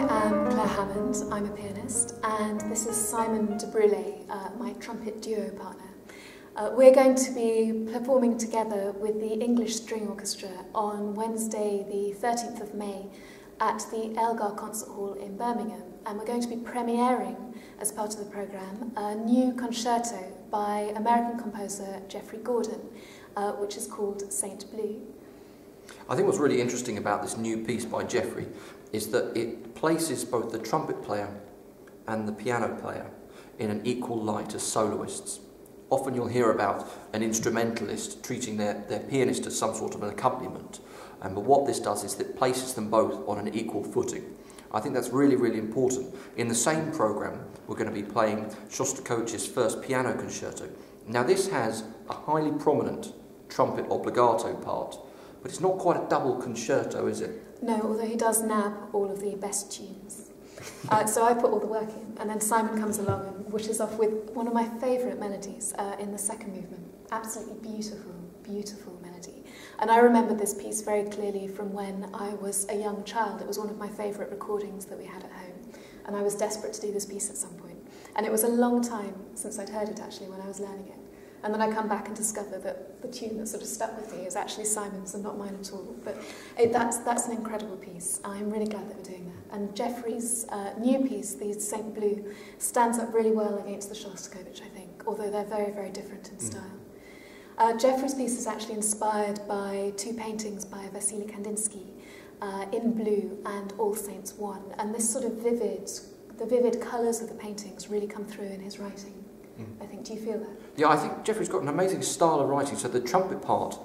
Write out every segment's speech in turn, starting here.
am Clare Hammond, I'm a pianist, and this is Simon Desbruslais, my trumpet duo partner. We're going to be performing together with the English String Orchestra on Wednesday the 13th of May at the Elgar Concert Hall in Birmingham, and we're going to be premiering, as part of the programme, a new concerto by American composer Geoffrey, which is called Saint Blue. I think what's really interesting about this new piece by Geoffrey is that it places both the trumpet player and the piano player in an equal light as soloists. Often you'll hear about an instrumentalist treating their pianist as some sort of an accompaniment, but what this does is that it places them both on an equal footing. I think that's really, really important. In the same programme, we're going to be playing Shostakovich's first piano concerto. Now this has a highly prominent trumpet obbligato part, but it's not quite a double concerto, is it? No, although he does nab all of the best tunes. So I put all the work in, and then Simon comes along and whishes off with one of my favourite melodies in the second movement. Absolutely beautiful, beautiful melody. And I remember this piece very clearly from when I was a young child. It was one of my favourite recordings that we had at home, and I was desperate to do this piece at some point. And it was a long time since I'd heard it, actually, when I was learning it. And then I come back and discover that the tune that sort of stuck with me is actually Simon's and not mine at all. But that's an incredible piece. I'm really glad that we're doing that. And Geoffrey's new piece, the Saint Blue, stands up really well against the Shostakovich, I think, although they're very, very different in style. Geoffrey's piece is actually inspired by two paintings by Wassily Kandinsky, In Blue and All Saints One. And this sort of the vivid colours of the paintings really come through in his writing. I think, do you feel that? Yeah, I think Geoffrey's got an amazing style of writing. So the trumpet part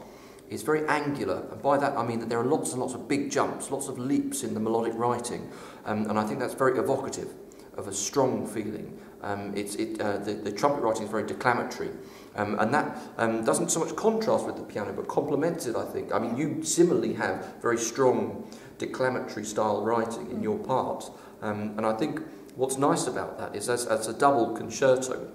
is very angular, and by that I mean that there are lots and lots of big jumps, lots of leaps in the melodic writing, and I think that's very evocative of a strong feeling. The trumpet writing is very declamatory, and that doesn't so much contrast with the piano, but complements it, I think. I mean, you similarly have very strong declamatory style writing in your part, and I think what's nice about that is as a double concerto,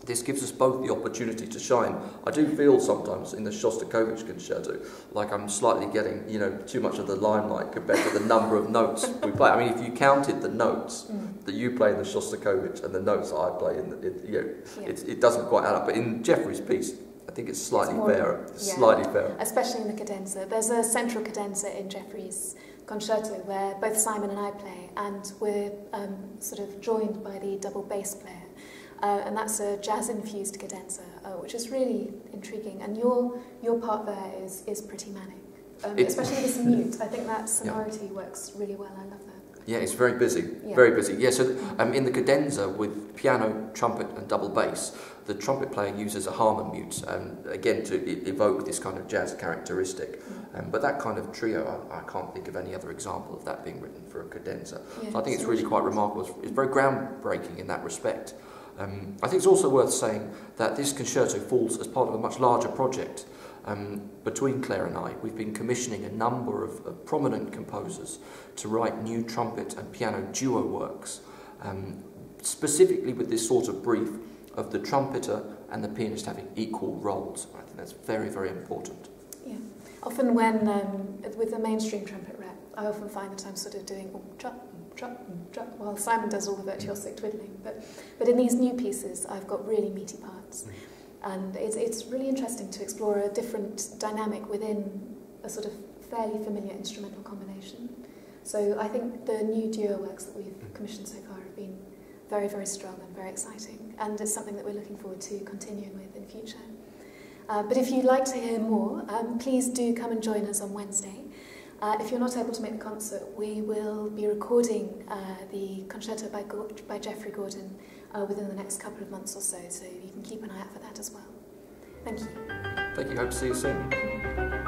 this gives us both the opportunity to shine. I do feel sometimes in the Shostakovich concerto like I'm slightly getting, too much of the limelight compared to the number of notes we play. I mean, if you counted the notes that you play in the Shostakovich and the notes that I play it doesn't quite add up. But in Geoffrey's piece, I think it's slightly fairer. Slightly fairer. Especially in the cadenza. There's a central cadenza in Geoffrey's concerto where both Simon and I play, and we're sort of joined by the double bass player. And that's a jazz-infused cadenza, which is really intriguing. And your part there is pretty manic, especially this mute. I think that sonority works really well. I love that. Yeah, it's very busy, very busy. Yeah, so in the cadenza with piano, trumpet and double bass, the trumpet player uses a Hammond mute, again to evoke this kind of jazz characteristic. But that kind of trio, I can't think of any other example of that being written for a cadenza. Yeah, so I think it's really quite remarkable. It's very groundbreaking in that respect. I think it's also worth saying that this concerto falls as part of a much larger project. Between Clare and I, we've been commissioning a number of prominent composers to write new trumpet and piano duo works, specifically with this sort of brief of the trumpeter and the pianist having equal roles. I think that's very, very important. Yeah. Often when, with the mainstream trumpet rep, I often find that I'm sort of doing drop, while Simon does all the virtuosic twiddling. But in these new pieces, I've got really meaty parts. And it's really interesting to explore a different dynamic within a sort of fairly familiar instrumental combination. So I think the new duo works that we've commissioned so far have been very, very strong and very exciting. And it's something that we're looking forward to continuing with in future. But if you'd like to hear more, please do come and join us on Wednesday. If you're not able to make the concert, we will be recording the concerto by Geoffrey within the next couple of months or so you can keep an eye out for that as well. Thank you. Thank you. Hope to see you soon.